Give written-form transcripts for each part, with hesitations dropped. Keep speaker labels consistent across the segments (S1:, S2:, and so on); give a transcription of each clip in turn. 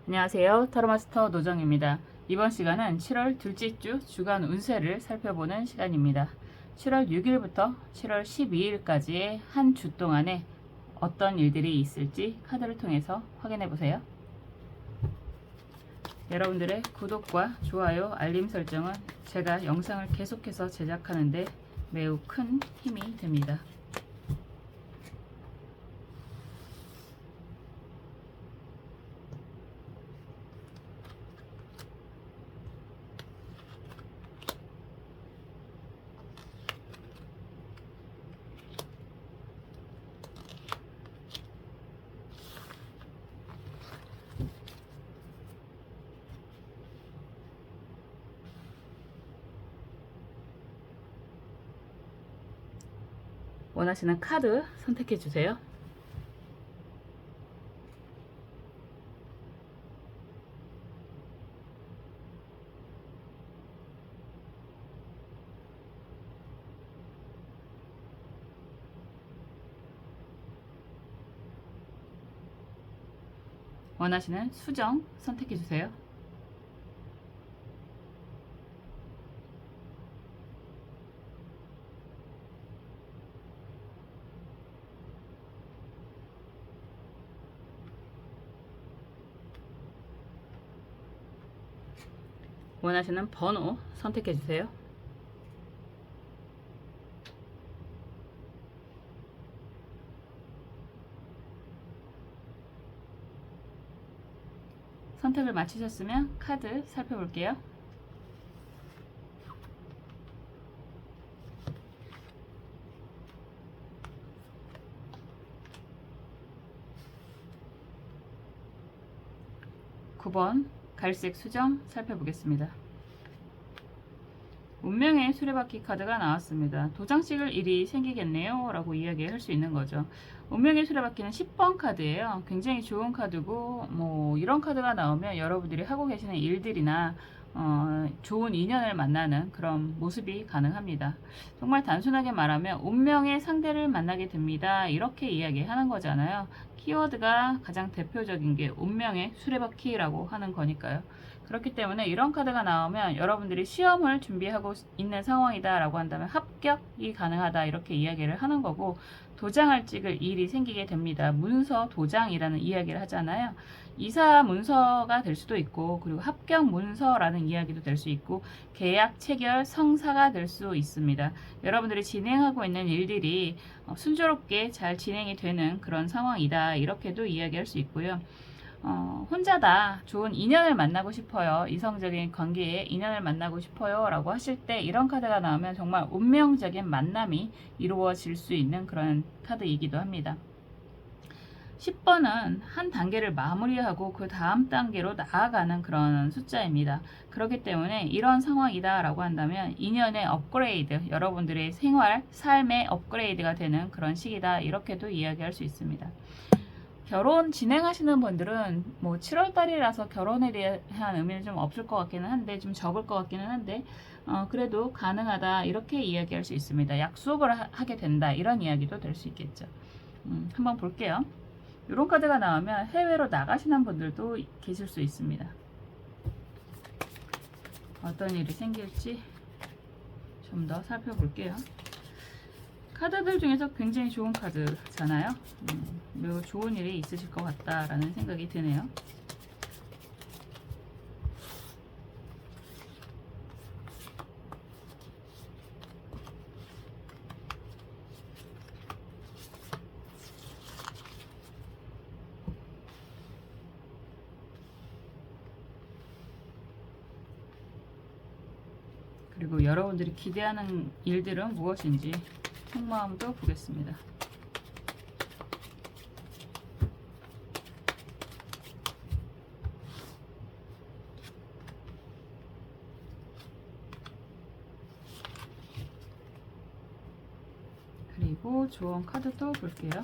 S1: 안녕하세요. 타로마스터 노정입니다. 이번 시간은 7월 둘째 주 주간 운세를 살펴보는 시간입니다. 7월 6일부터 7월 12일까지의 한 주 동안에 어떤 일들이 있을지 카드를 통해서 확인해 보세요. 여러분들의 구독과 좋아요, 알림 설정은 제가 영상을 계속해서 제작하는데 매우 큰 힘이 됩니다. 원하시는 카드 선택해 주세요. 원하시는 수정 선택해 주세요. 원하시는 번호 선택해 주세요. 선택을 마치셨으면 카드 살펴볼게요. (9번) 갈색 수정 살펴보겠습니다. 운명의 수레바퀴 카드가 나왔습니다. 도장 찍을 일이 생기겠네요 라고 이야기할 수 있는 거죠. 운명의 수레바퀴는 10번 카드예요. 굉장히 좋은 카드고, 이런 카드가 나오면 여러분들이 하고 계시는 일들이나 좋은 인연을 만나는 그런 모습이 가능합니다. 정말 단순하게 말하면 운명의 상대를 만나게 됩니다, 이렇게 이야기하는 거잖아요. 키워드가 가장 대표적인 게 운명의 수레바퀴라고 하는 거니까요. 그렇기 때문에 이런 카드가 나오면 여러분들이 시험을 준비하고 있는 상황이다 라고 한다면 합격이 가능하다, 이렇게 이야기를 하는 거고, 도장을 찍을 일이 생기게 됩니다. 문서 도장이라는 이야기를 하잖아요. 이사 문서가 될 수도 있고, 그리고 합격 문서라는 이야기도 될 수 있고, 계약 체결 성사가 될 수 있습니다. 여러분들이 진행하고 있는 일들이 순조롭게 잘 진행이 되는 그런 상황이다, 이렇게도 이야기할 수 있고요. 혼자다, 좋은 인연을 만나고 싶어요, 이성적인 관계에 인연을 만나고 싶어요 라고 하실 때 이런 카드가 나오면 정말 운명적인 만남이 이루어질 수 있는 그런 카드이기도 합니다. 10번은 한 단계를 마무리하고 그 다음 단계로 나아가는 그런 숫자입니다. 그렇기 때문에 이런 상황이다 라고 한다면 인연의 업그레이드, 여러분들의 생활, 삶의 업그레이드가 되는 그런 시기다, 이렇게도 이야기할 수 있습니다. 결혼 진행하시는 분들은 7월달이라서 결혼에 대한 의미는 좀 없을 것 같기는 한데, 좀 적을 것 같기는 한데, 그래도 가능하다, 이렇게 이야기할 수 있습니다. 약속을 하게 된다, 이런 이야기도 될 수 있겠죠. 한번 볼게요. 이런 카드가 나오면 해외로 나가시는 분들도 계실 수 있습니다. 어떤 일이 생길지 좀 더 살펴볼게요. 카드들 중에서 굉장히 좋은 카드잖아요. 매우 좋은 일이 있으실 것 같다라는 생각이 드네요. 그리고 여러분들이 기대하는 일들은 무엇인지 속마음도 보겠습니다. 그리고 조언 카드도 볼게요.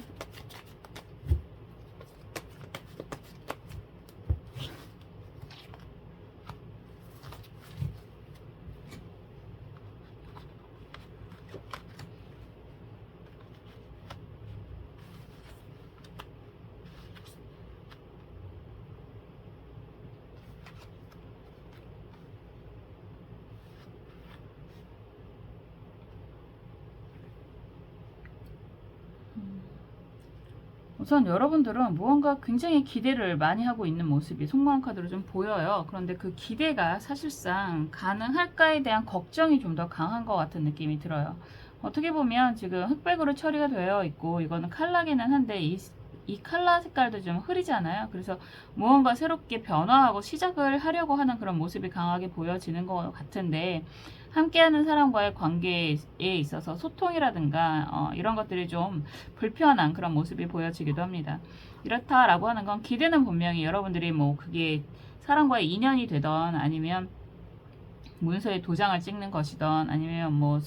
S1: 우선 여러분들은 무언가 굉장히 기대를 많이 하고 있는 모습이 속마음 카드로 좀 보여요. 그런데 그 기대가 사실상 가능할까에 대한 걱정이 좀 더 강한 것 같은 느낌이 들어요. 어떻게 보면 지금 흑백으로 처리가 되어 있고 이거는 칼라기는 한데 이 칼라 색깔도 좀 흐리잖아요. 그래서 무언가 새롭게 변화하고 시작을 하려고 하는 그런 모습이 강하게 보여지는 것 같은데, 함께하는 사람과의 관계에 있어서 소통이라든가 이런 것들이 좀 불편한 그런 모습이 보여지기도 합니다. 이렇다라고 하는 건 기대는 분명히 여러분들이 뭐 그게 사람과의 인연이 되던 아니면 문서에 도장을 찍는 것이던 아니면 뭐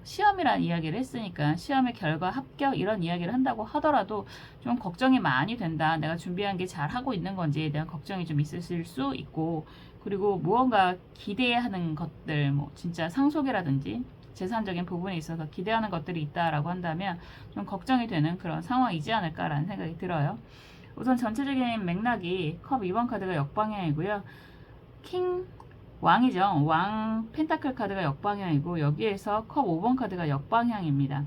S1: 시험이란 이야기를 했으니까 시험의 결과 합격 이런 이야기를 한다고 하더라도 좀 걱정이 많이 된다. 내가 준비한 게 잘 하고 있는 건지에 대한 걱정이 좀 있으실 수 있고, 그리고 무언가 기대하는 것들, 뭐 진짜 상속이라든지 재산적인 부분에 있어서 기대하는 것들이 있다라고 한다면 좀 걱정이 되는 그런 상황이지 않을까라는 생각이 들어요. 우선 전체적인 맥락이 컵 2번 카드가 역방향이고요. 왕이죠. 왕 펜타클 카드가 역방향이고 여기에서 컵 5번 카드가 역방향입니다.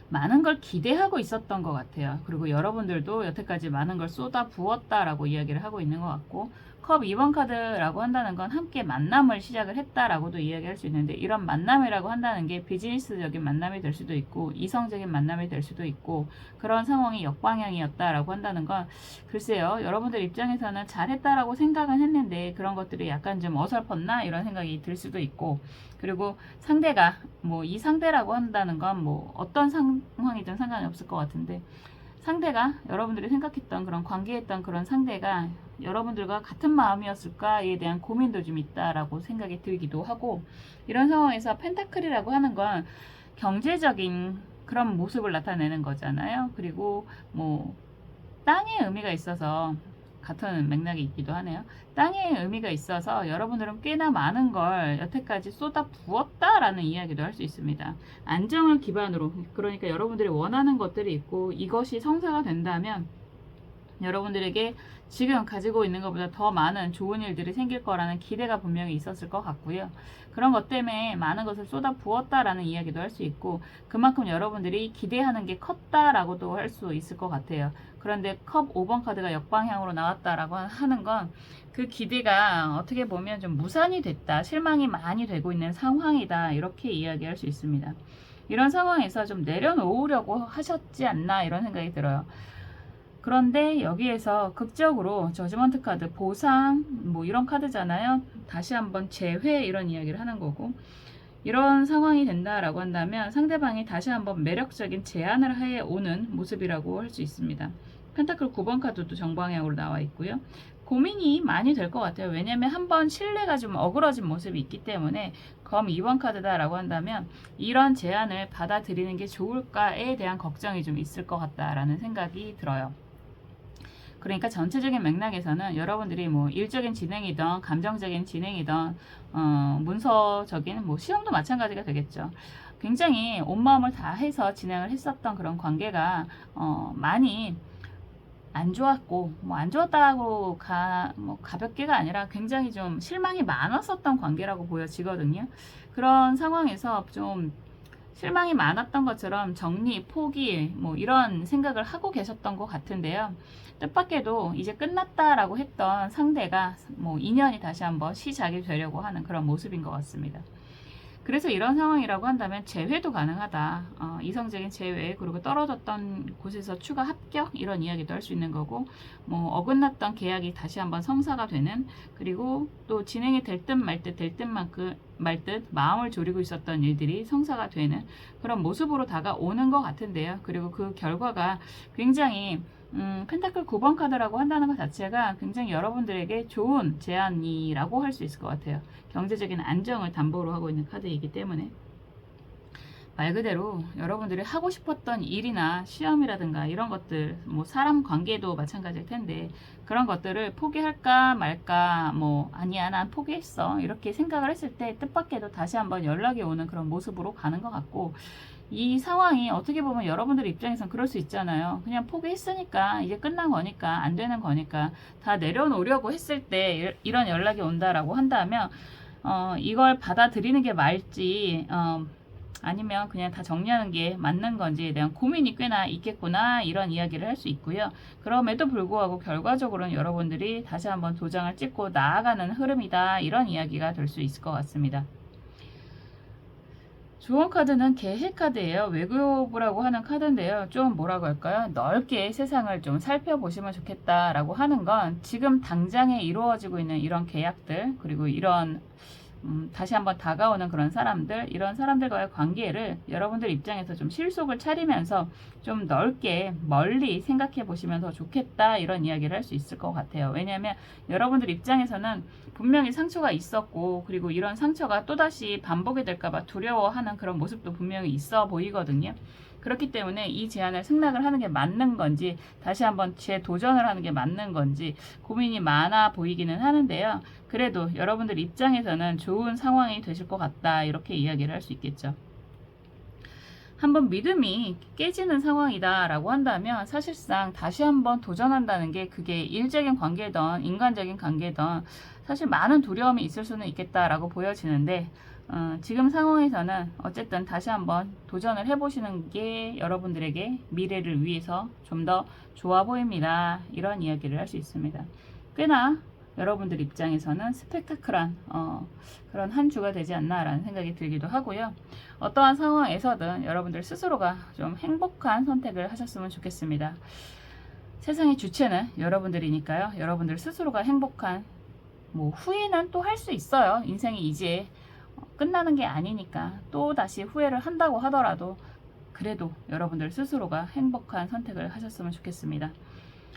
S1: 많은 걸 기대하고 있었던 것 같아요. 그리고 여러분들도 여태까지 많은 걸 쏟아 부었다라고 이야기를 하고 있는 것 같고, 컵 2번 카드라고 한다는 건 함께 만남을 시작을 했다라고도 이야기할 수 있는데, 이런 만남이라고 한다는 게 비즈니스적인 만남이 될 수도 있고 이성적인 만남이 될 수도 있고, 그런 상황이 역방향이었다라고 한다는 건 글쎄요, 여러분들 입장에서는 잘했다라고 생각은 했는데 그런 것들이 약간 좀 어설펐나 이런 생각이 들 수도 있고, 그리고 상대가 뭐 이 상대라고 한다는 건 뭐 어떤 상황이든 상관이 없을 것 같은데, 상대가 여러분들이 생각했던 그런 관계했던 그런 상대가 여러분들과 같은 마음이었을까에 대한 고민도 좀 있다라고 생각이 들기도 하고, 이런 상황에서 펜타클이라고 하는 건 경제적인 그런 모습을 나타내는 거잖아요. 그리고 뭐 땅의 의미가 있어서 같은 맥락이 있기도 하네요. 땅의 의미가 있어서 여러분들은 꽤나 많은 걸 여태까지 쏟아 부었다라는 이야기도 할 수 있습니다. 안정을 기반으로, 그러니까 여러분들이 원하는 것들이 있고 이것이 성사가 된다면 여러분들에게 지금 가지고 있는 것보다 더 많은 좋은 일들이 생길 거라는 기대가 분명히 있었을 것 같고요. 그런 것 때문에 많은 것을 쏟아 부었다라는 이야기도 할 수 있고, 그만큼 여러분들이 기대하는 게 컸다라고도 할 수 있을 것 같아요. 그런데 컵 5번 카드가 역방향으로 나왔다라고 하는 건 그 기대가 어떻게 보면 좀 무산이 됐다, 실망이 많이 되고 있는 상황이다, 이렇게 이야기할 수 있습니다. 이런 상황에서 좀 내려놓으려고 하셨지 않나 이런 생각이 들어요. 그런데 여기에서 극적으로 저지먼트 카드, 보상 뭐 이런 카드잖아요. 다시 한번 재회 이런 이야기를 하는 거고, 이런 상황이 된다라고 한다면 상대방이 다시 한번 매력적인 제안을 해 오는 모습이라고 할 수 있습니다. 펜타클 9번 카드도 정방향으로 나와 있고요. 고민이 많이 될 것 같아요. 왜냐면 한번 신뢰가 좀 어그러진 모습이 있기 때문에 검 2번 카드다라고 한다면 이런 제안을 받아들이는 게 좋을까에 대한 걱정이 좀 있을 것 같다라는 생각이 들어요. 그러니까 전체적인 맥락에서는 여러분들이 뭐 일적인 진행이든 감정적인 진행이든 문서적인 뭐 시험도 마찬가지가 되겠죠. 굉장히 온 마음을 다해서 진행을 했었던 그런 관계가 많이 안 좋았고, 뭐 안 좋았다고 뭐 가볍게가 아니라 굉장히 좀 실망이 많았었던 관계라고 보여지거든요. 그런 상황에서 좀 실망이 많았던 것처럼 정리, 포기 뭐 이런 생각을 하고 계셨던 것 같은데요. 뜻밖에도 이제 끝났다라고 했던 상대가 뭐 인연이 다시 한번 시작이 되려고 하는 그런 모습인 것 같습니다. 그래서 이런 상황이라고 한다면 재회도 가능하다. 이성적인 재회, 그리고 떨어졌던 곳에서 추가 합격 이런 이야기도 할 수 있는 거고, 뭐 어긋났던 계약이 다시 한번 성사가 되는, 그리고 또 진행이 될 듯 말 듯 될 듯만큼 말 듯 마음을 졸이고 있었던 일들이 성사가 되는 그런 모습으로 다가오는 것 같은데요. 그리고 그 결과가 굉장히 펜타클 9번 카드라고 한다는 것 자체가 굉장히 여러분들에게 좋은 제안이라고 할 수 있을 것 같아요. 경제적인 안정을 담보로 하고 있는 카드이기 때문에 말 그대로 여러분들이 하고 싶었던 일이나 시험이라든가 이런 것들, 뭐 사람 관계도 마찬가지일 텐데 그런 것들을 포기할까 말까, 뭐 아니야 난 포기했어 이렇게 생각을 했을 때 뜻밖에도 다시 한번 연락이 오는 그런 모습으로 가는 것 같고, 이 상황이 어떻게 보면 여러분들 입장에선 그럴 수 있잖아요. 그냥 포기했으니까 이제 끝난 거니까 안 되는 거니까 다 내려놓으려고 했을 때 이런 연락이 온다라고 한다면 이걸 받아들이는 게 말지 아니면 그냥 다 정리하는 게 맞는 건지에 대한 고민이 꽤나 있겠구나 이런 이야기를 할 수 있고요. 그럼에도 불구하고 결과적으로는 여러분들이 다시 한번 도장을 찍고 나아가는 흐름이다 이런 이야기가 될 수 있을 것 같습니다. 좋은 카드는 계획 카드예요. 외교부라고 하는 카드인데요. 좀 뭐라고 할까요? 넓게 세상을 좀 살펴보시면 좋겠다라고 하는 건 지금 당장에 이루어지고 있는 이런 계약들 그리고 이런 다시 한번 다가오는 그런 사람들, 이런 사람들과의 관계를 여러분들 입장에서 좀 실속을 차리면서 좀 넓게 멀리 생각해 보시면 더 좋겠다 이런 이야기를 할 수 있을 것 같아요. 왜냐하면 여러분들 입장에서는 분명히 상처가 있었고 그리고 이런 상처가 또다시 반복이 될까봐 두려워하는 그런 모습도 분명히 있어 보이거든요. 그렇기 때문에 이 제안을 승낙을 하는 게 맞는 건지 다시 한번 재도전을 하는 게 맞는 건지 고민이 많아 보이기는 하는데요. 그래도 여러분들 입장에서는 좋은 상황이 되실 것 같다 이렇게 이야기를 할 수 있겠죠. 한번 믿음이 깨지는 상황이다 라고 한다면 사실상 다시 한번 도전한다는 게 그게 일적인 관계든 인간적인 관계든 사실 많은 두려움이 있을 수는 있겠다라고 보여지는데 지금 상황에서는 어쨌든 다시 한번 도전을 해보시는 게 여러분들에게 미래를 위해서 좀 더 좋아 보입니다. 이런 이야기를 할 수 있습니다. 꽤나 여러분들 입장에서는 스펙타클한 그런 한 주가 되지 않나라는 생각이 들기도 하고요. 어떠한 상황에서든 여러분들 스스로가 좀 행복한 선택을 하셨으면 좋겠습니다. 세상의 주체는 여러분들이니까요. 여러분들 스스로가 행복한 뭐 후회는 또 할 수 있어요. 인생이 이제 끝나는 게 아니니까 또 다시 후회를 한다고 하더라도 그래도 여러분들 스스로가 행복한 선택을 하셨으면 좋겠습니다.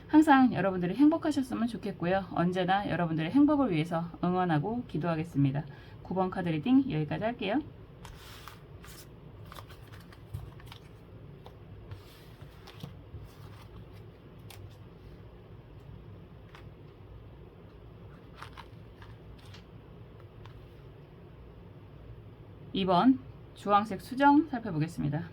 S1: 항상 여러분들이 행복하셨으면 좋겠고요. 언제나 여러분들의 행복을 위해서 응원하고 기도하겠습니다. 9번 카드 리딩 여기까지 할게요. (2번) 주황색 수정 살펴보겠습니다.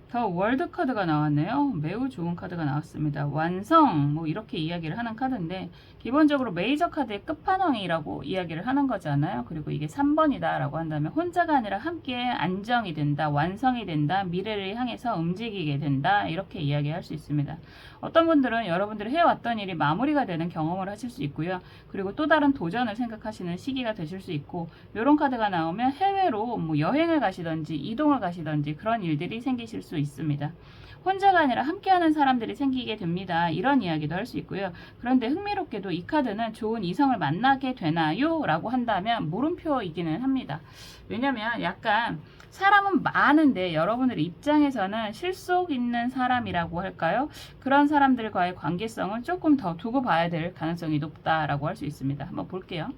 S1: 더 월드 카드가 나왔네요. 매우 좋은 카드가 나왔습니다. 완성 뭐 이렇게 이야기를 하는 카드인데 기본적으로 메이저 카드의 끝판왕이라고 이야기를 하는 거잖아요. 그리고 이게 3번이다 라고 한다면 혼자가 아니라 함께 안정이 된다, 완성이 된다, 미래를 향해서 움직이게 된다 이렇게 이야기할 수 있습니다. 어떤 분들은 여러분들이 해왔던 일이 마무리가 되는 경험을 하실 수 있고요. 그리고 또 다른 도전을 생각하시는 시기가 되실 수 있고 이런 카드가 나오면 해외로 뭐 여행을 가시던지 이동을 가시던지 그런 일들이 생기실 수 있습니다. 혼자가 아니라 함께하는 사람들이 생기게 됩니다. 이런 이야기도 할 수 있고요. 그런데 흥미롭게도 이 카드는 좋은 이성을 만나게 되나요? 라고 한다면 물음표이기는 합니다. 왜냐면 약간 사람은 많은데 여러분들 입장에서는 실속 있는 사람이라고 할까요? 그런 사람들과의 관계성을 조금 더 두고 봐야 될 가능성이 높다라고 할 수 있습니다. 한번 볼게요.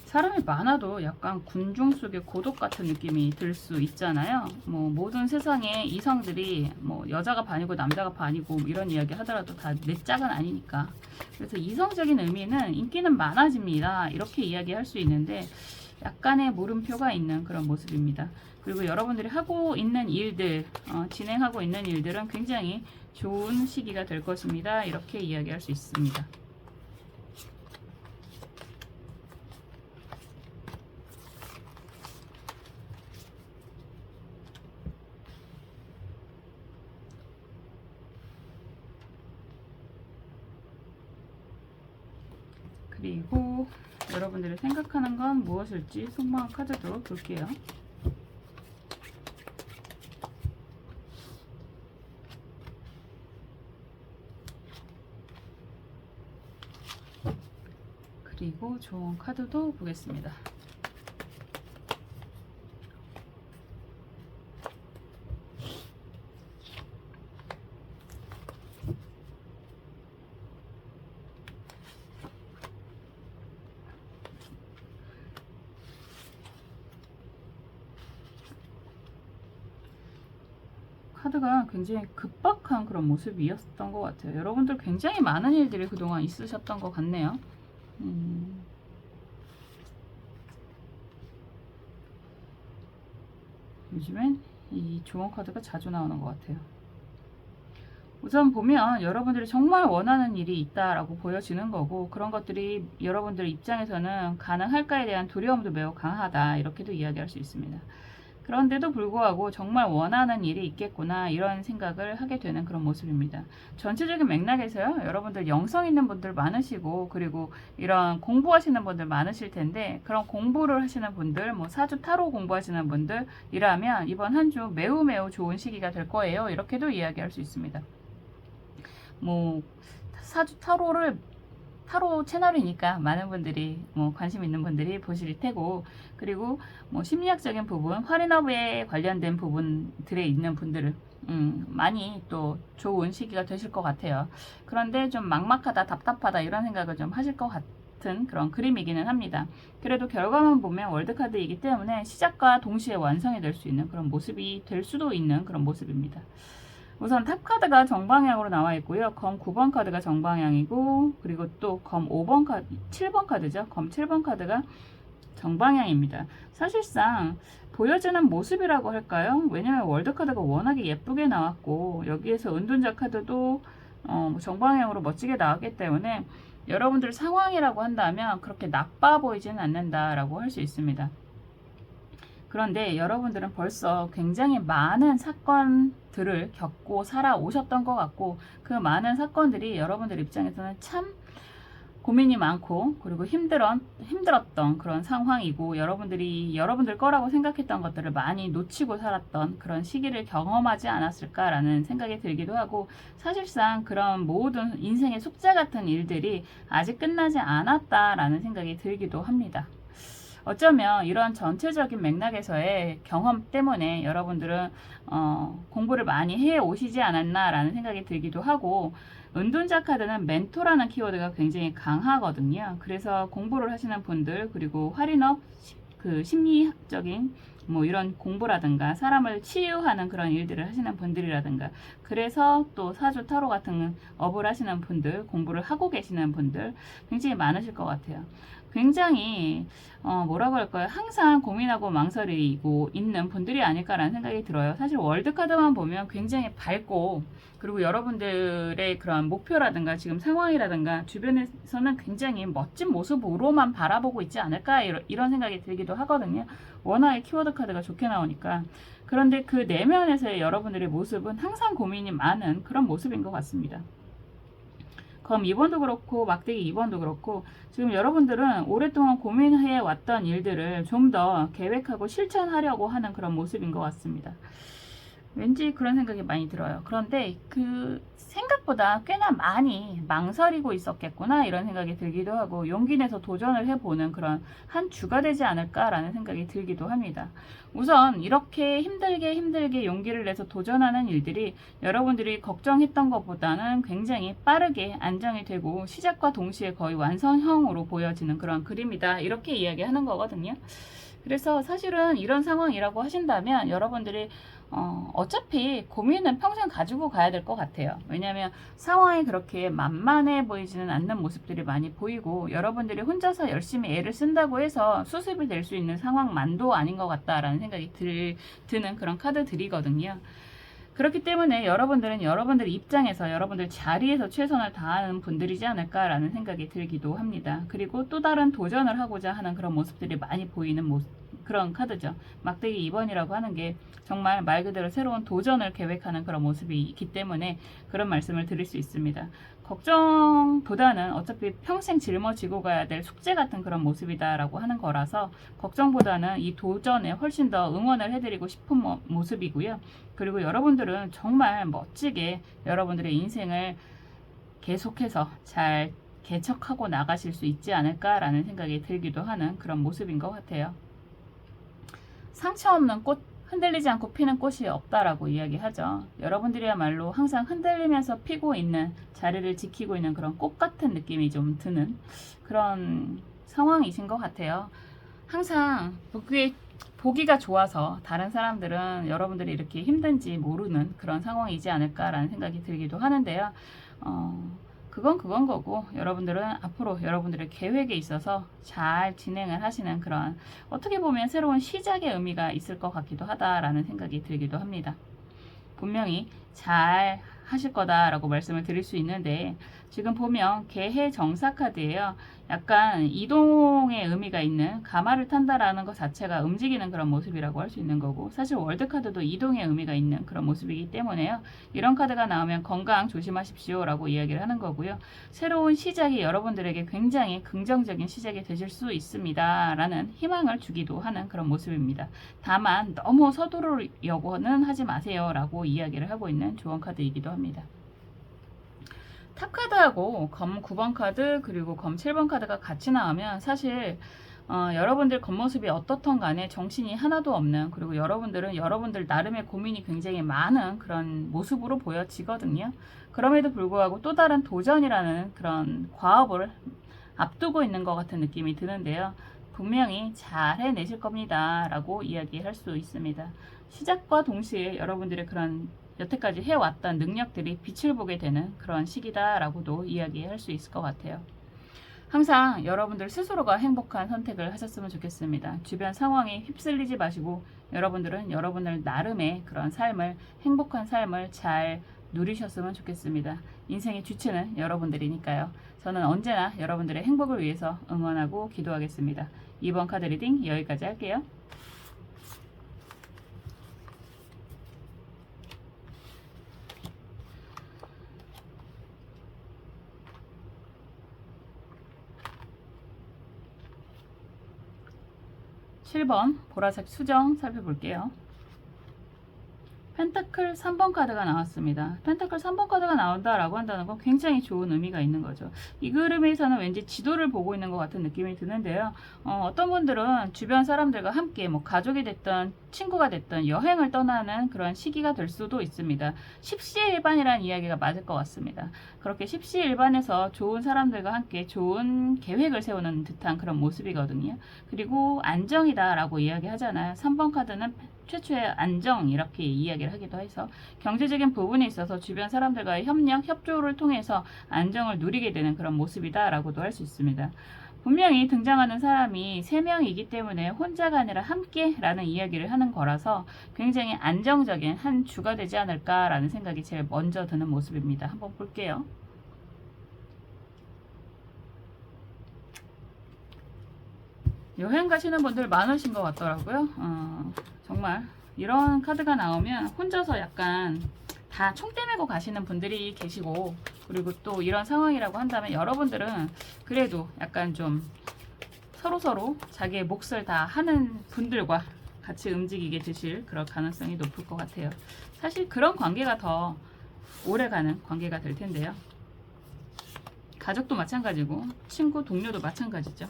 S1: 사람이 많아도 약간 군중 속의 고독 같은 느낌이 들 수 있잖아요. 뭐 모든 세상에 이성들이 뭐 여자가 반이고 남자가 반이고 이런 이야기 하더라도 다 내 짝은 아니니까. 그래서 이성적인 의미는 인기는 많아집니다. 이렇게 이야기할 수 있는데 약간의 물음표가 있는 그런 모습입니다. 그리고 여러분들이 하고 있는 일들, 진행하고 있는 일들은 굉장히 좋은 시기가 될 것입니다. 이렇게 이야기할 수 있습니다. 그리고 여러분들이 생각하는 건 무엇일지 속마음 카드도 볼게요. 그리고 좋은 카드도 보겠습니다. 카드가 굉장히 급박한 그런 모습이었던 것 같아요. 여러분들 굉장히 많은 일들이 그동안 있으셨던 것 같네요. 요즘엔 이 좋은 카드가 자주 나오는 것 같아요. 우선 보면 여러분들이 정말 원하는 일이 있다라고 보여지는 거고, 그런 것들이 여러분들 입장에서는 가능할까에 대한 두려움도 매우 강하다, 이렇게도 이야기할 수 있습니다. 그런데도 불구하고 정말 원하는 일이 있겠구나, 이런 생각을 하게 되는 그런 모습입니다. 전체적인 맥락에서요, 여러분들 영성 있는 분들 많으시고, 그리고 이런 공부하시는 분들 많으실 텐데, 그런 공부를 하시는 분들, 뭐 사주 타로 공부하시는 분들이라면 이번 한 주 매우 매우 좋은 시기가 될 거예요, 이렇게도 이야기할 수 있습니다. 뭐 사주 타로 채널이니까 많은 분들이 뭐 관심 있는 분들이 보실 테고, 그리고 뭐 심리학적인 부분, 화리너브에 관련된 부분들에 있는 분들은 많이 또 좋은 시기가 되실 것 같아요. 그런데 좀 막막하다, 답답하다, 이런 생각을 좀 하실 것 같은 그런 그림이기는 합니다. 그래도 결과만 보면 월드카드이기 때문에 시작과 동시에 완성이 될 수 있는 그런 모습이 될 수도 있는 그런 모습입니다. 우선 탑 카드가 정방향으로 나와 있고요. 검 9번 카드가 정방향이고, 그리고 또 검 5번 카드, 7번 카드죠. 검 7번 카드가 정방향입니다. 사실상 보여지는 모습이라고 할까요? 왜냐면 월드 카드가 워낙에 예쁘게 나왔고, 여기에서 은둔자 카드도 정방향으로 멋지게 나왔기 때문에 여러분들 상황이라고 한다면 그렇게 나빠 보이지는 않는다라고 할 수 있습니다. 그런데 여러분들은 벌써 굉장히 많은 사건들을 겪고 살아오셨던 것 같고, 그 많은 사건들이 여러분들 입장에서는 참 고민이 많고, 그리고 힘들었던 그런 상황이고, 여러분들이 여러분들 거라고 생각했던 것들을 많이 놓치고 살았던 그런 시기를 경험하지 않았을까라는 생각이 들기도 하고, 사실상 그런 모든 인생의 숙제 같은 일들이 아직 끝나지 않았다라는 생각이 들기도 합니다. 어쩌면 이런 전체적인 맥락에서의 경험 때문에 여러분들은 공부를 많이 해 오시지 않았나라는 생각이 들기도 하고, 은둔자 카드는 멘토라는 키워드가 굉장히 강하거든요. 그래서 공부를 하시는 분들, 그리고 활인업, 그 심리학적인 뭐 이런 공부라든가 사람을 치유하는 그런 일들을 하시는 분들이라든가, 그래서 또 사주 타로 같은 업을 하시는 분들, 공부를 하고 계시는 분들 굉장히 많으실 것 같아요. 굉장히 뭐라고 할까요? 항상 고민하고 망설이고 있는 분들이 아닐까라는 생각이 들어요. 사실 월드카드만 보면 굉장히 밝고, 그리고 여러분들의 그런 목표라든가 지금 상황이라든가 주변에서는 굉장히 멋진 모습으로만 바라보고 있지 않을까, 이런 생각이 들기도 하거든요. 워낙에 키워드 카드가 좋게 나오니까. 그런데 그 내면에서의 여러분들의 모습은 항상 고민이 많은 그런 모습인 것 같습니다. 검 2번도 그렇고 막대기 2번도 그렇고, 지금 여러분들은 오랫동안 고민해 왔던 일들을 좀 더 계획하고 실천하려고 하는 그런 모습인 것 같습니다. 왠지 그런 생각이 많이 들어요. 그런데 그 생각보다 꽤나 많이 망설이고 있었겠구나, 이런 생각이 들기도 하고, 용기 내서 도전을 해보는 그런 한 주가 되지 않을까라는 생각이 들기도 합니다. 우선 이렇게 힘들게 용기를 내서 도전하는 일들이 여러분들이 걱정했던 것보다는 굉장히 빠르게 안정이 되고 시작과 동시에 거의 완성형으로 보여지는 그런 그림이다, 이렇게 이야기하는 거거든요. 그래서 사실은 이런 상황이라고 하신다면 여러분들이 어차피 고민은 평생 가지고 가야 될 것 같아요. 왜냐하면 상황이 그렇게 만만해 보이지는 않는 모습들이 많이 보이고, 여러분들이 혼자서 열심히 애를 쓴다고 해서 수습이 될 수 있는 상황만도 아닌 것 같다라는 생각이 드는 그런 카드들이거든요. 그렇기 때문에 여러분들은 여러분들 입장에서 여러분들 자리에서 최선을 다하는 분들이지 않을까라는 생각이 들기도 합니다. 그리고 또 다른 도전을 하고자 하는 그런 모습들이 많이 보이는 그런 카드죠. 막대기 2번이라고 하는 게 정말 말 그대로 새로운 도전을 계획하는 그런 모습이 있기 때문에 그런 말씀을 드릴 수 있습니다. 걱정보다는 어차피 평생 짊어지고 가야 될 숙제 같은 그런 모습이다라고 하는 거라서, 걱정보다는 이 도전에 훨씬 더 응원을 해드리고 싶은 모습이고요. 그리고 여러분들은 정말 멋지게 여러분들의 인생을 계속해서 잘 개척하고 나가실 수 있지 않을까라는 생각이 들기도 하는 그런 모습인 것 같아요. 상처 없는 꽃, 흔들리지 않고 피는 꽃이 없다라고 이야기하죠. 여러분들이야말로 항상 흔들리면서 피고 있는, 자리를 지키고 있는 그런 꽃 같은 느낌이 좀 드는 그런 상황이신 것 같아요. 항상 보기가 좋아서 다른 사람들은 여러분들이 이렇게 힘든지 모르는 그런 상황이지 않을까라는 생각이 들기도 하는데요. 그건 거고, 여러분들은 앞으로 여러분들의 계획에 있어서 잘 진행을 하시는 그런, 어떻게 보면 새로운 시작의 의미가 있을 것 같기도 하다라는 생각이 들기도 합니다. 분명히 잘 하실 거다라고 말씀을 드릴 수 있는데, 지금 보면 개해 정사 카드예요. 약간 이동의 의미가 있는, 가마를 탄다라는 것 자체가 움직이는 그런 모습이라고 할 수 있는 거고, 사실 월드카드도 이동의 의미가 있는 그런 모습이기 때문에요. 이런 카드가 나오면 건강 조심하십시오 라고 이야기를 하는 거고요. 새로운 시작이 여러분들에게 굉장히 긍정적인 시작이 되실 수 있습니다 라는 희망을 주기도 하는 그런 모습입니다. 다만 너무 서두르려고는 하지 마세요 라고 이야기를 하고 있는 조언 카드이기도 합니다. 탑 카드하고 검 9번 카드 그리고 검 7번 카드가 같이 나오면 사실 여러분들 겉모습이 어떻든 간에 정신이 하나도 없는, 그리고 여러분들은 여러분들 나름의 고민이 굉장히 많은 그런 모습으로 보여지거든요. 그럼에도 불구하고 또 다른 도전이라는 그런 과업을 앞두고 있는 것 같은 느낌이 드는데요. 분명히 잘 해내실 겁니다 라고 이야기할 수 있습니다. 시작과 동시에 여러분들의 그런 여태까지 해왔던 능력들이 빛을 보게 되는 그런 시기다라고도 이야기할 수 있을 것 같아요. 항상 여러분들 스스로가 행복한 선택을 하셨으면 좋겠습니다. 주변 상황에 휩쓸리지 마시고 여러분들은 여러분들 나름의 그런 삶을, 행복한 삶을 잘 누리셨으면 좋겠습니다. 인생의 주체는 여러분들이니까요. 저는 언제나 여러분들의 행복을 위해서 응원하고 기도하겠습니다. 이번 카드 리딩 여기까지 할게요. 7번 보라색 수정 살펴볼게요. 펜타클 3번 카드가 나왔습니다. 펜타클 3번 카드가 나온다라고 한다는 건 굉장히 좋은 의미가 있는 거죠. 이 그림에서는 왠지 지도를 보고 있는 것 같은 느낌이 드는데요. 어떤 분들은 주변 사람들과 함께 뭐 가족이 됐든 친구가 됐든 여행을 떠나는 그런 시기가 될 수도 있습니다. 십시일반이라는 이야기가 맞을 것 같습니다. 그렇게 십시일반에서 좋은 사람들과 함께 좋은 계획을 세우는 듯한 그런 모습이거든요. 그리고 안정이다라고 이야기하잖아요. 3번 카드는 최초의 안정, 이렇게 이야기를 하기도 해서 경제적인 부분에 있어서 주변 사람들과의 협력, 협조를 통해서 안정을 누리게 되는 그런 모습이다 라고도 할 수 있습니다. 분명히 등장하는 사람이 3명이기 때문에 혼자가 아니라 함께 라는 이야기를 하는 거라서 굉장히 안정적인 한 주가 되지 않을까라는 생각이 제일 먼저 드는 모습입니다. 한번 볼게요. 여행 가시는 분들 많으신 것 같더라고요. 정말 이런 카드가 나오면 혼자서 약간 다 총대 메고 가시는 분들이 계시고, 그리고 또 이런 상황이라고 한다면 여러분들은 그래도 약간 좀 서로서로 자기의 몫을 다 하는 분들과 같이 움직이게 되실 그런 가능성이 높을 것 같아요. 사실 그런 관계가 더 오래가는 관계가 될 텐데요. 가족도 마찬가지고 친구, 동료도 마찬가지죠.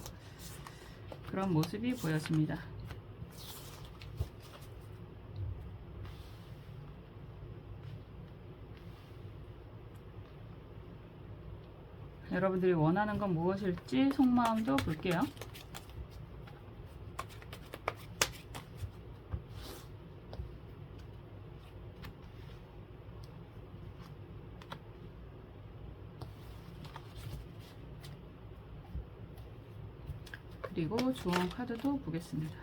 S1: 그런 모습이 보여집니다. 여러분들이 원하는 건 무엇일지 속마음도 볼게요. 그리고 조언 카드도 보겠습니다.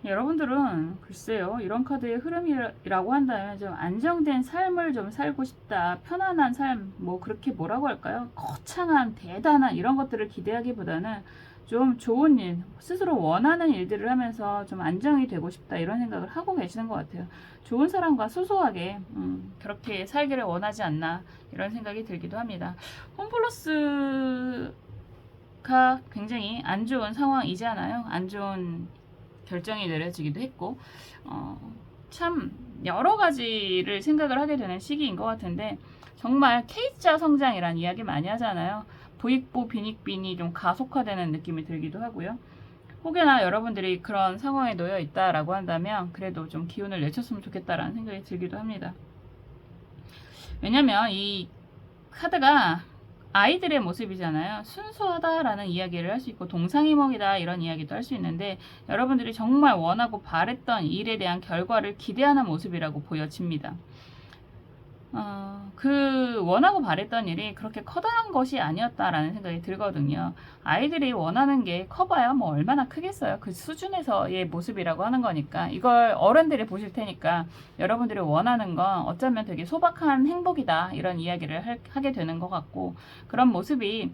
S1: 여러분들은 글쎄요, 이런 카드의 흐름이라고 한다면 좀 안정된 삶을 좀 살고 싶다, 편안한 삶, 뭐 그렇게 뭐라고 할까요? 거창한 대단한 이런 것들을 기대하기보다는 좀 좋은 일, 스스로 원하는 일들을 하면서 좀 안정이 되고 싶다, 이런 생각을 하고 계시는 것 같아요. 좋은 사람과 소소하게 그렇게 살기를 원하지 않나, 이런 생각이 들기도 합니다. 홈플러스가 굉장히 안 좋은 상황이잖아요. 안 좋은 결정이 내려지기도 했고, 참 여러 가지를 생각을 하게 되는 시기인 것 같은데, 정말 K자 성장이란 이야기 많이 하잖아요. 부익부 빈익빈이 좀 가속화되는 느낌이 들기도 하고요. 혹여나 여러분들이 그런 상황에 놓여 있다라고 한다면 그래도 좀 기운을 내셨으면 좋겠다라는 생각이 들기도 합니다. 왜냐면 이 카드가 아이들의 모습이잖아요. 순수하다라는 이야기를 할 수 있고 동상이몽이다 이런 이야기도 할 수 있는데 여러분들이 정말 원하고 바랬던 일에 대한 결과를 기대하는 모습이라고 보여집니다. 그 원하고 바랬던 일이 그렇게 커다란 것이 아니었다라는 생각이 들거든요. 아이들이 원하는 게 커봐야 뭐 얼마나 크겠어요. 그 수준에서의 모습이라고 하는 거니까 이걸 어른들이 보실 테니까 여러분들이 원하는 건 어쩌면 되게 소박한 행복이다 이런 이야기를 하게 되는 것 같고 그런 모습이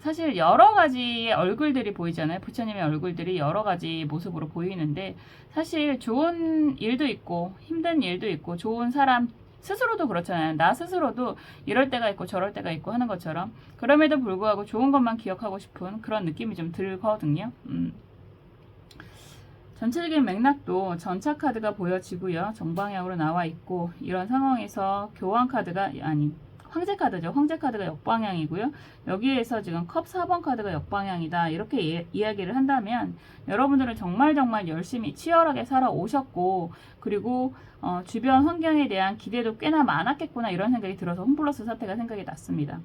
S1: 사실 여러 가지의 얼굴들이 보이잖아요. 부처님의 얼굴들이 여러 가지 모습으로 보이는데 사실 좋은 일도 있고 힘든 일도 있고 좋은 사람 스스로도 그렇잖아요. 나 스스로도 이럴 때가 있고 저럴 때가 있고 하는 것처럼 그럼에도 불구하고 좋은 것만 기억하고 싶은 그런 느낌이 좀 들거든요. 전체적인 맥락도 전차 카드가 보여지고요. 정방향으로 나와 있고 이런 상황에서 교환 카드가 아니 황제 카드죠. 황제 카드가 역방향이고요. 여기에서 지금 컵 4번 카드가 역방향이다. 이렇게 이야기를 한다면 여러분들은 정말 열심히 치열하게 살아오셨고 그리고 주변 환경에 대한 기대도 꽤나 많았겠구나 이런 생각이 들어서 홈플러스 사태가 생각이 났습니다.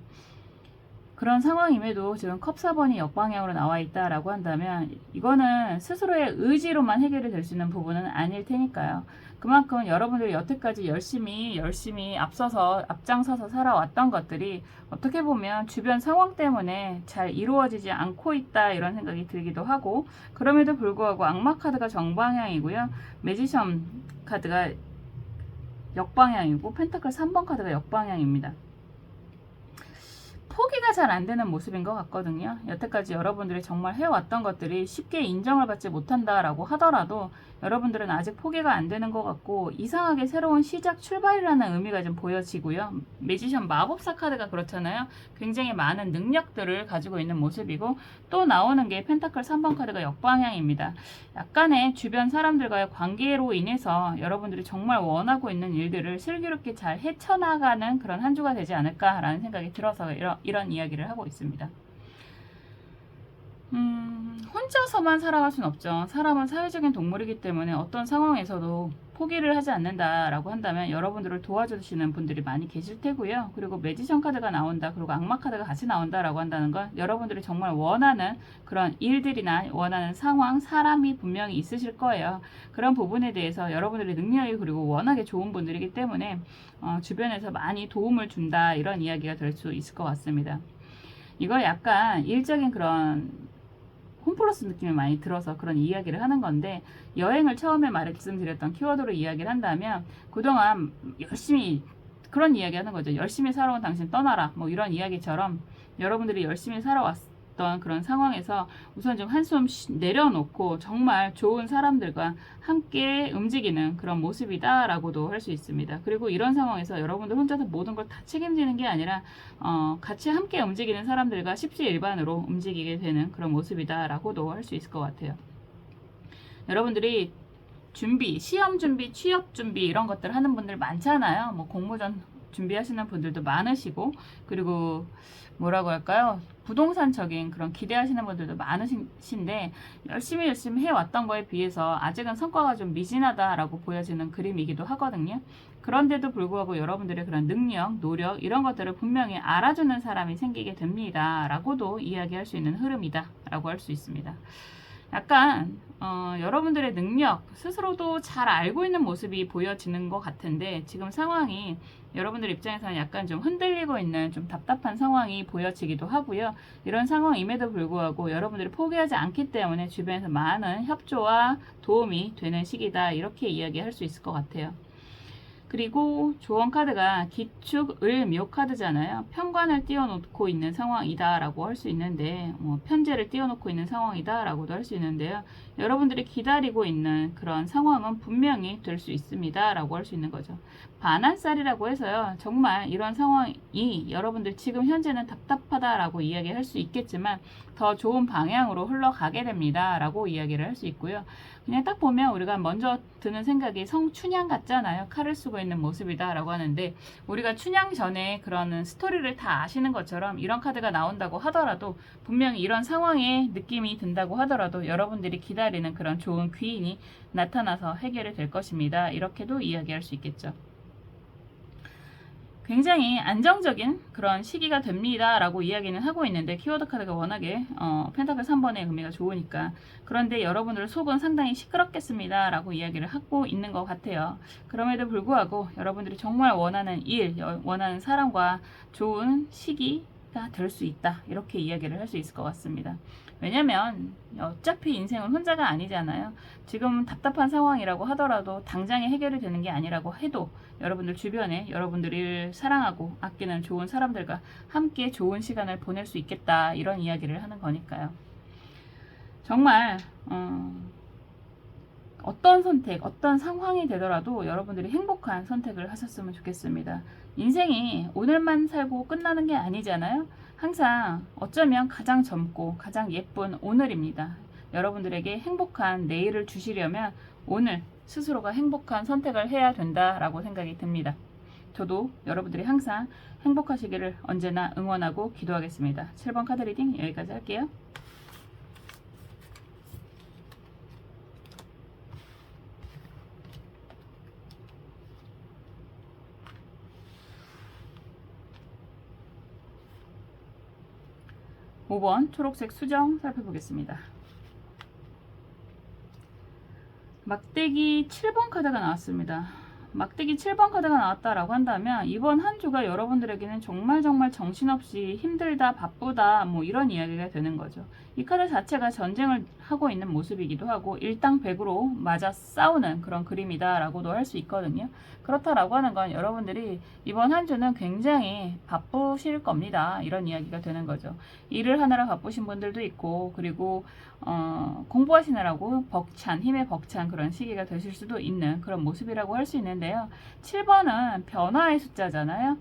S1: 그런 상황임에도 지금 컵 4번이 역방향으로 나와 있다라고 한다면 이거는 스스로의 의지로만 해결이 될 수 있는 부분은 아닐 테니까요. 그만큼 여러분들이 여태까지 열심히 앞장서서 살아왔던 것들이 어떻게 보면 주변 상황 때문에 잘 이루어지지 않고 있다 이런 생각이 들기도 하고 그럼에도 불구하고 악마 카드가 정방향이고요. 매지션 카드가 역방향이고 펜타클 3번 카드가 역방향입니다. 포기가 잘 안 되는 모습인 것 같거든요. 여태까지 여러분들이 정말 해왔던 것들이 쉽게 인정을 받지 못한다라고 하더라도 여러분들은 아직 포기가 안 되는 것 같고 이상하게 새로운 시작 출발이라는 의미가 좀 보여지고요. 매지션 마법사 카드가 그렇잖아요. 굉장히 많은 능력들을 가지고 있는 모습이고 또 나오는 게 펜타클 3번 카드가 역방향입니다. 약간의 주변 사람들과의 관계로 인해서 여러분들이 정말 원하고 있는 일들을 슬기롭게 잘 헤쳐나가는 그런 한 주가 되지 않을까라는 생각이 들어서 이런 이야기를 하고 있습니다. 혼자서만 살아갈 순 없죠. 사람은 사회적인 동물이기 때문에 어떤 상황에서도 포기를 하지 않는다라고 한다면 여러분들을 도와주시는 분들이 많이 계실 테고요. 그리고 매지션 카드가 나온다. 그리고 악마 카드가 같이 나온다라고 한다는 건 여러분들이 정말 원하는 그런 일들이나 원하는 상황, 사람이 분명히 있으실 거예요. 그런 부분에 대해서 여러분들의 능력이 그리고 워낙에 좋은 분들이기 때문에 주변에서 많이 도움을 준다 이런 이야기가 될 수 있을 것 같습니다. 이거 약간 일적인 그런 홈플러스 느낌이 많이 들어서 그런 이야기를 하는 건데 여행을 처음에 말씀드렸던 키워드로 이야기를 한다면 그동안 열심히 그런 이야기 하는 거죠. 열심히 살아온 당신 떠나라 뭐 이런 이야기처럼 여러분들이 열심히 살아왔던 그런 상황에서 우선 좀 한숨 내려놓고 정말 좋은 사람들과 함께 움직이는 그런 모습이다 라고도 할 수 있습니다. 그리고 이런 상황에서 여러분들 혼자서 모든 걸 다 책임지는 게 아니라 같이 함께 움직이는 사람들과 십시일반으로 움직이게 되는 그런 모습이다 라고도 할 수 있을 것 같아요. 여러분들이 준비, 시험 준비, 취업 준비 이런 것들 하는 분들 많잖아요. 뭐 공모전 준비하시는 분들도 많으시고 그리고 뭐라고 할까요? 부동산적인 그런 기대하시는 분들도 많으신데 열심히 해왔던 거에 비해서 아직은 성과가 좀 미진하다라고 보여지는 그림이기도 하거든요. 그런데도 불구하고 여러분들의 그런 능력, 노력 이런 것들을 분명히 알아주는 사람이 생기게 됩니다. 라고도 이야기할 수 있는 흐름이다 라고 할 수 있습니다. 약간 여러분들의 능력 스스로도 잘 알고 있는 모습이 보여지는 것 같은데 지금 상황이 여러분들 입장에서는 약간 좀 흔들리고 있는 좀 답답한 상황이 보여지기도 하고요. 이런 상황임에도 불구하고 여러분들이 포기하지 않기 때문에 주변에서 많은 협조와 도움이 되는 시기다 이렇게 이야기할 수 있을 것 같아요. 그리고 조언 카드가 기축, 을, 묘 카드잖아요. 편관을 띄워놓고 있는 상황이다 라고 할 수 있는데 편제를 띄워놓고 있는 상황이다 라고도 할 수 있는데요. 여러분들이 기다리고 있는 그런 상황은 분명히 될 수 있습니다 라고 할 수 있는 거죠. 반환살이라고 해서요. 정말 이런 상황이 여러분들 지금 현재는 답답하다라고 이야기할 수 있겠지만 더 좋은 방향으로 흘러가게 됩니다 라고 이야기를 할 수 있고요. 그냥 딱 보면 우리가 먼저 드는 생각이 성춘향 같잖아요. 칼을 쓰고 있는 모습이다 라고 하는데 우리가 춘향 전에 그런 스토리를 다 아시는 것처럼 이런 카드가 나온다고 하더라도 분명히 이런 상황에 느낌이 든다고 하더라도 여러분들이 기다리는 그런 좋은 귀인이 나타나서 해결이 될 것입니다. 이렇게도 이야기할 수 있겠죠. 굉장히 안정적인 그런 시기가 됩니다 라고 이야기는 하고 있는데, 키워드 카드가 워낙에 펜타클 3번의 의미가 좋으니까. 그런데 여러분들 속은 상당히 시끄럽겠습니다 라고 이야기를 하고 있는 것 같아요. 그럼에도 불구하고 여러분들이 정말 원하는 일, 원하는 사람과 좋은 시기가 될 수 있다, 이렇게 이야기를 할 수 있을 것 같습니다. 왜냐면 어차피 인생은 혼자가 아니잖아요. 지금 답답한 상황이라고 하더라도 당장에 해결이 되는 게 아니라고 해도 여러분들 주변에 여러분들을 사랑하고 아끼는 좋은 사람들과 함께 좋은 시간을 보낼 수 있겠다, 이런 이야기를 하는 거니까요. 정말 어떤 선택, 어떤 상황이 되더라도 여러분들이 행복한 선택을 하셨으면 좋겠습니다. 인생이 오늘만 살고 끝나는 게 아니잖아요. 항상 어쩌면 가장 젊고 가장 예쁜 오늘입니다. 여러분들에게 행복한 내일을 주시려면 오늘 스스로가 행복한 선택을 해야 된다라고 생각이 듭니다. 저도 여러분들이 항상 행복하시기를 언제나 응원하고 기도하겠습니다. 7번 카드 리딩 여기까지 할게요. (5번) 초록색 수정 살펴보겠습니다. 막대기 7번 카드가 나왔습니다. 막대기 7번 카드가 나왔다라고 한다면 이번 한 주가 여러분들에게는 정말 정신없이 힘들다, 바쁘다, 뭐 이런 이야기가 되는 거죠. 이 카드 자체가 전쟁을 하고 있는 모습이기도 하고 일당백으로 맞아 싸우는 그런 그림이다 라고도 할 수 있거든요. 그렇다라고 하는 건 여러분들이 이번 한 주는 굉장히 바쁘실 겁니다, 이런 이야기가 되는 거죠. 일을 하느라 바쁘신 분들도 있고, 그리고 공부하시느라고 힘에 벅찬 그런 시기가 되실 수도 있는 그런 모습이라고 할 수 있는데요. 7번은 변화의 숫자잖아요.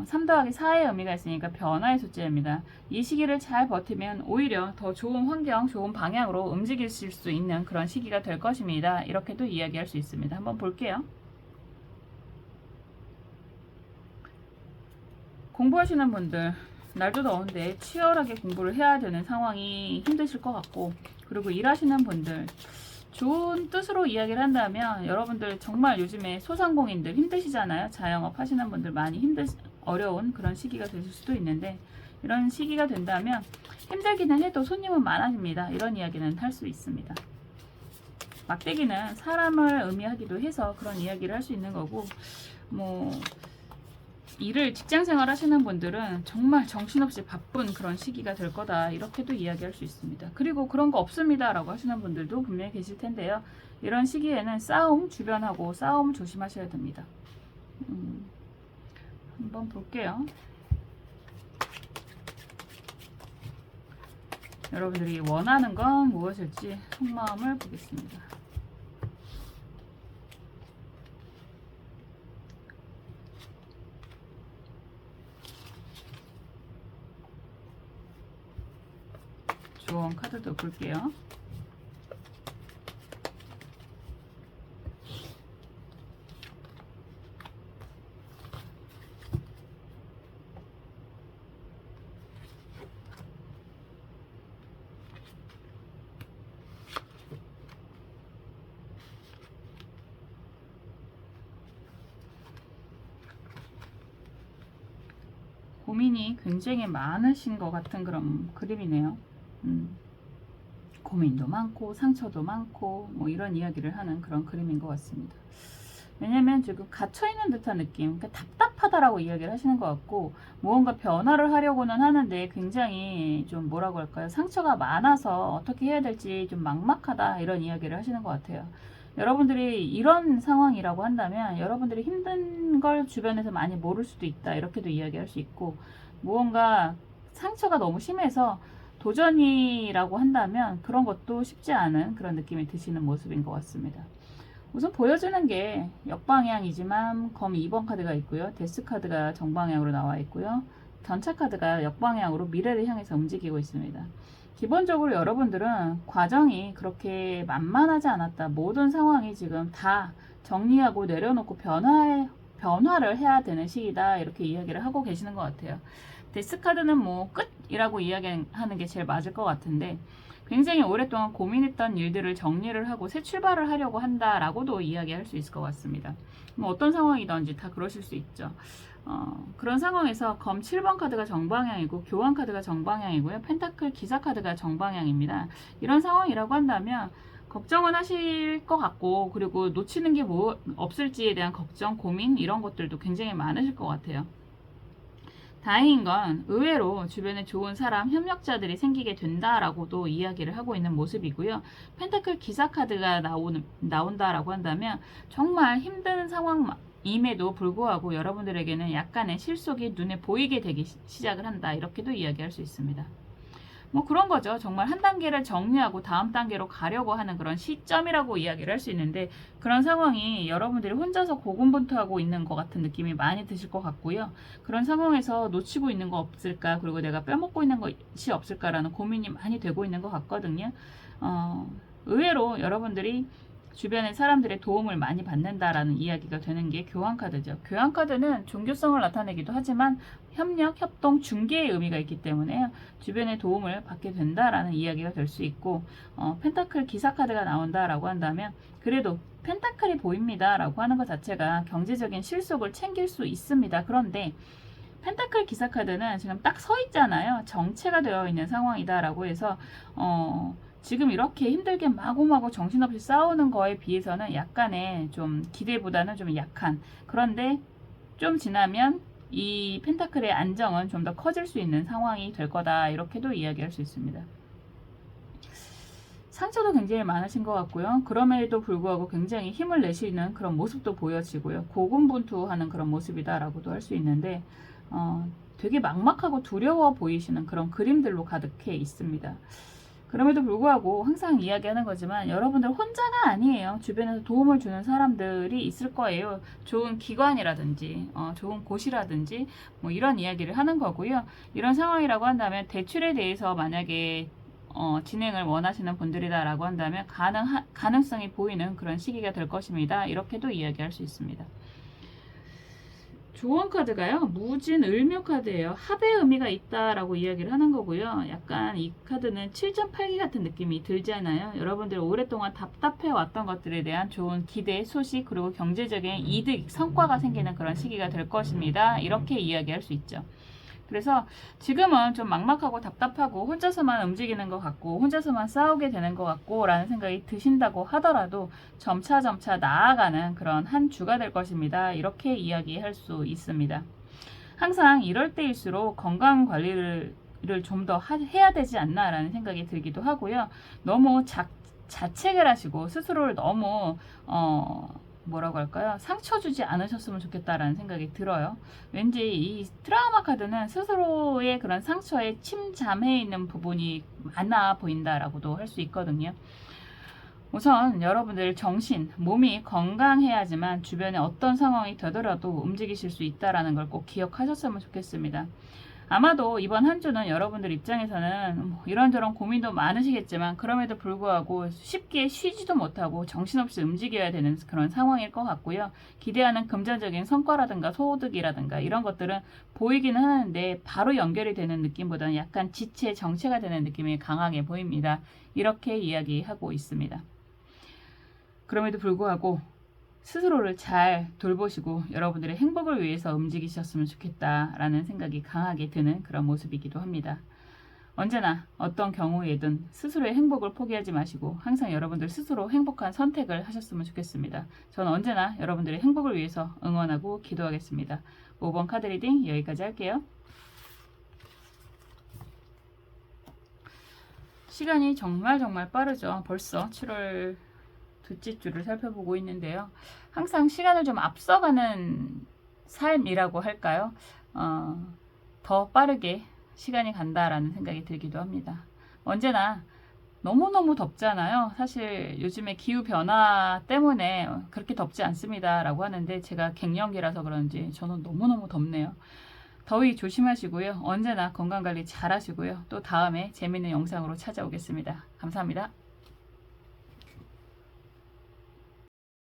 S1: 3 더하기 4의 의미가 있으니까 변화의 숫자입니다. 이 시기를 잘 버티면 오히려 더 좋은 환경, 좋은 방향으로 움직이실 수 있는 그런 시기가 될 것입니다. 이렇게도 이야기할 수 있습니다. 한번 볼게요. 공부하시는 분들, 날도 더운데 치열하게 공부를 해야 되는 상황이 힘드실 것 같고, 그리고 일하시는 분들, 좋은 뜻으로 이야기를 한다면 여러분들 정말 요즘에 소상공인들 힘드시잖아요. 자영업 하시는 분들 많이 어려운 그런 시기가 되실 수도 있는데, 이런 시기가 된다면 힘들기는 해도 손님은 많아집니다, 이런 이야기는 할 수 있습니다. 막대기는 사람을 의미하기도 해서 그런 이야기를 할 수 있는 거고, 직장생활 하시는 분들은 정말 정신없이 바쁜 그런 시기가 될 거다, 이렇게도 이야기할 수 있습니다. 그리고 그런 거 없습니다 라고 하시는 분들도 분명히 계실 텐데요. 이런 시기에는 주변하고 싸움 조심하셔야 됩니다. 한번 볼게요. 여러분들이 원하는 건 무엇일지 속마음을 보겠습니다. 조언 카드도 볼게요. 고민이 굉장히 많으신 것 같은 그런 그림이네요. 고민도 많고 상처도 많고 뭐 이런 이야기를 하는 그런 그림인 것 같습니다. 왜냐면 지금 갇혀있는 듯한 느낌, 그러니까 답답하다라고 이야기를 하시는 것 같고, 무언가 변화를 하려고는 하는데 굉장히 좀 뭐라고 할까요, 상처가 많아서 어떻게 해야 될지 좀 막막하다, 이런 이야기를 하시는 것 같아요. 여러분들이 이런 상황이라고 한다면 여러분들이 힘든 걸 주변에서 많이 모를 수도 있다, 이렇게도 이야기할 수 있고, 무언가 상처가 너무 심해서 도전이라고 한다면 그런 것도 쉽지 않은 그런 느낌이 드시는 모습인 것 같습니다. 우선 보여주는 게 역방향이지만 검 2번 카드가 있고요. 데스 카드가 정방향으로 나와 있고요. 전차 카드가 역방향으로 미래를 향해서 움직이고 있습니다. 기본적으로 여러분들은 과정이 그렇게 만만하지 않았다. 모든 상황이 지금 다 정리하고 내려놓고 변화를 해야 되는 시기다, 이렇게 이야기를 하고 계시는 것 같아요. 데스 카드는 뭐 끝이라고 이야기하는 게 제일 맞을 것 같은데, 굉장히 오랫동안 고민했던 일들을 정리를 하고 새 출발을 하려고 한다라고도 이야기할 수 있을 것 같습니다. 뭐 어떤 상황이든지 다 그러실 수 있죠. 그런 상황에서 검 7번 카드가 정방향이고 교환 카드가 정방향이고요. 펜타클 기사 카드가 정방향입니다. 이런 상황이라고 한다면 걱정은 하실 것 같고, 그리고 놓치는 게 뭐 없을지에 대한 걱정, 고민 이런 것들도 굉장히 많으실 것 같아요. 다행인 건 의외로 주변에 좋은 사람, 협력자들이 생기게 된다라고도 이야기를 하고 있는 모습이고요. 펜타클 기사 카드가 나온다라고 한다면 정말 힘든 상황임에도 불구하고 여러분들에게는 약간의 실속이 눈에 보이게 되기 시작을 한다. 이렇게도 이야기할 수 있습니다. 뭐 그런 거죠. 정말 한 단계를 정리하고 다음 단계로 가려고 하는 그런 시점이라고 이야기를 할 수 있는데, 그런 상황이 여러분들이 혼자서 고군분투하고 있는 것 같은 느낌이 많이 드실 것 같고요. 그런 상황에서 놓치고 있는 거 없을까, 그리고 내가 빼먹고 있는 것이 없을까라는 고민이 많이 되고 있는 것 같거든요. 의외로 여러분들이 주변의 사람들의 도움을 많이 받는다라는 이야기가 되는 게 교환 카드죠. 교환 카드는 종교성을 나타내기도 하지만 협력, 협동, 중개의 의미가 있기 때문에 주변의 도움을 받게 된다라는 이야기가 될 수 있고, 펜타클 기사 카드가 나온다라고 한다면 그래도 펜타클이 보입니다라고 하는 것 자체가 경제적인 실속을 챙길 수 있습니다. 그런데 펜타클 기사 카드는 지금 딱 서 있잖아요. 정체가 되어 있는 상황이다라고 해서 지금 이렇게 힘들게 마구마구 정신없이 싸우는 거에 비해서는 약간의 좀 기대보다는 좀 약한, 그런데 좀 지나면 이 펜타클의 안정은 좀 더 커질 수 있는 상황이 될 거다. 이렇게도 이야기할 수 있습니다. 상처도 굉장히 많으신 것 같고요. 그럼에도 불구하고 굉장히 힘을 내시는 그런 모습도 보여지고요. 고군분투하는 그런 모습이다라고도 할 수 있는데 되게 막막하고 두려워 보이시는 그런 그림들로 가득해 있습니다. 그럼에도 불구하고 항상 이야기하는 거지만 여러분들 혼자가 아니에요. 주변에서 도움을 주는 사람들이 있을 거예요. 좋은 기관이라든지 좋은 곳이라든지 뭐 이런 이야기를 하는 거고요. 이런 상황이라고 한다면 대출에 대해서 만약에 진행을 원하시는 분들이다라고 한다면 가능성이 보이는 그런 시기가 될 것입니다. 이렇게도 이야기할 수 있습니다. 조언 카드가요, 무진 을묘 카드예요. 합의 의미가 있다라고 이야기를 하는 거고요. 약간 이 카드는 7.8기 같은 느낌이 들잖아요. 여러분들 오랫동안 답답해 왔던 것들에 대한 좋은 기대, 소식, 그리고 경제적인 이득, 성과가 생기는 그런 시기가 될 것입니다. 이렇게 이야기할 수 있죠. 그래서 지금은 좀 막막하고 답답하고 혼자서만 움직이는 것 같고 혼자서만 싸우게 되는 것 같고 라는 생각이 드신다고 하더라도 점차점차 나아가는 그런 한 주가 될 것입니다. 이렇게 이야기할 수 있습니다. 항상 이럴 때일수록 건강 관리를 좀 더 해야 되지 않나 라는 생각이 들기도 하고요. 너무 자책을 하시고 스스로를 너무 뭐라고 할까요? 상처 주지 않으셨으면 좋겠다라는 생각이 들어요. 왠지 이 트라우마 카드는 스스로의 그런 상처에 침잠해 있는 부분이 많아 보인다라고도 할 수 있거든요. 우선 여러분들 정신, 몸이 건강해야지만 주변에 어떤 상황이 되더라도 움직이실 수 있다라는 걸 꼭 기억하셨으면 좋겠습니다. 아마도 이번 한 주는 여러분들 입장에서는 이런저런 고민도 많으시겠지만 그럼에도 불구하고 쉽게 쉬지도 못하고 정신없이 움직여야 되는 그런 상황일 것 같고요. 기대하는 금전적인 성과라든가 소득이라든가 이런 것들은 보이기는 하는데 바로 연결이 되는 느낌보다는 약간 지체, 정체가 되는 느낌이 강하게 보입니다. 이렇게 이야기하고 있습니다. 그럼에도 불구하고 스스로를 잘 돌보시고 여러분들의 행복을 위해서 움직이셨으면 좋겠다라는 생각이 강하게 드는 그런 모습이기도 합니다. 언제나 어떤 경우에든 스스로의 행복을 포기하지 마시고 항상 여러분들 스스로 행복한 선택을 하셨으면 좋겠습니다. 저는 언제나 여러분들의 행복을 위해서 응원하고 기도하겠습니다. 5번 카드 리딩 여기까지 할게요. 시간이 정말 빠르죠. 벌써 7월 둘째 주를 살펴보고 있는데요. 항상 시간을 좀 앞서가는 삶이라고 할까요? 더 빠르게 시간이 간다라는 생각이 들기도 합니다. 언제나 너무너무 덥잖아요. 사실 요즘에 기후변화 때문에 그렇게 덥지 않습니다 라고 하는데 제가 갱년기라서 그런지 저는 너무너무 덥네요. 더위 조심하시고요. 언제나 건강관리 잘 하시고요. 또 다음에 재밌는 영상으로 찾아오겠습니다. 감사합니다.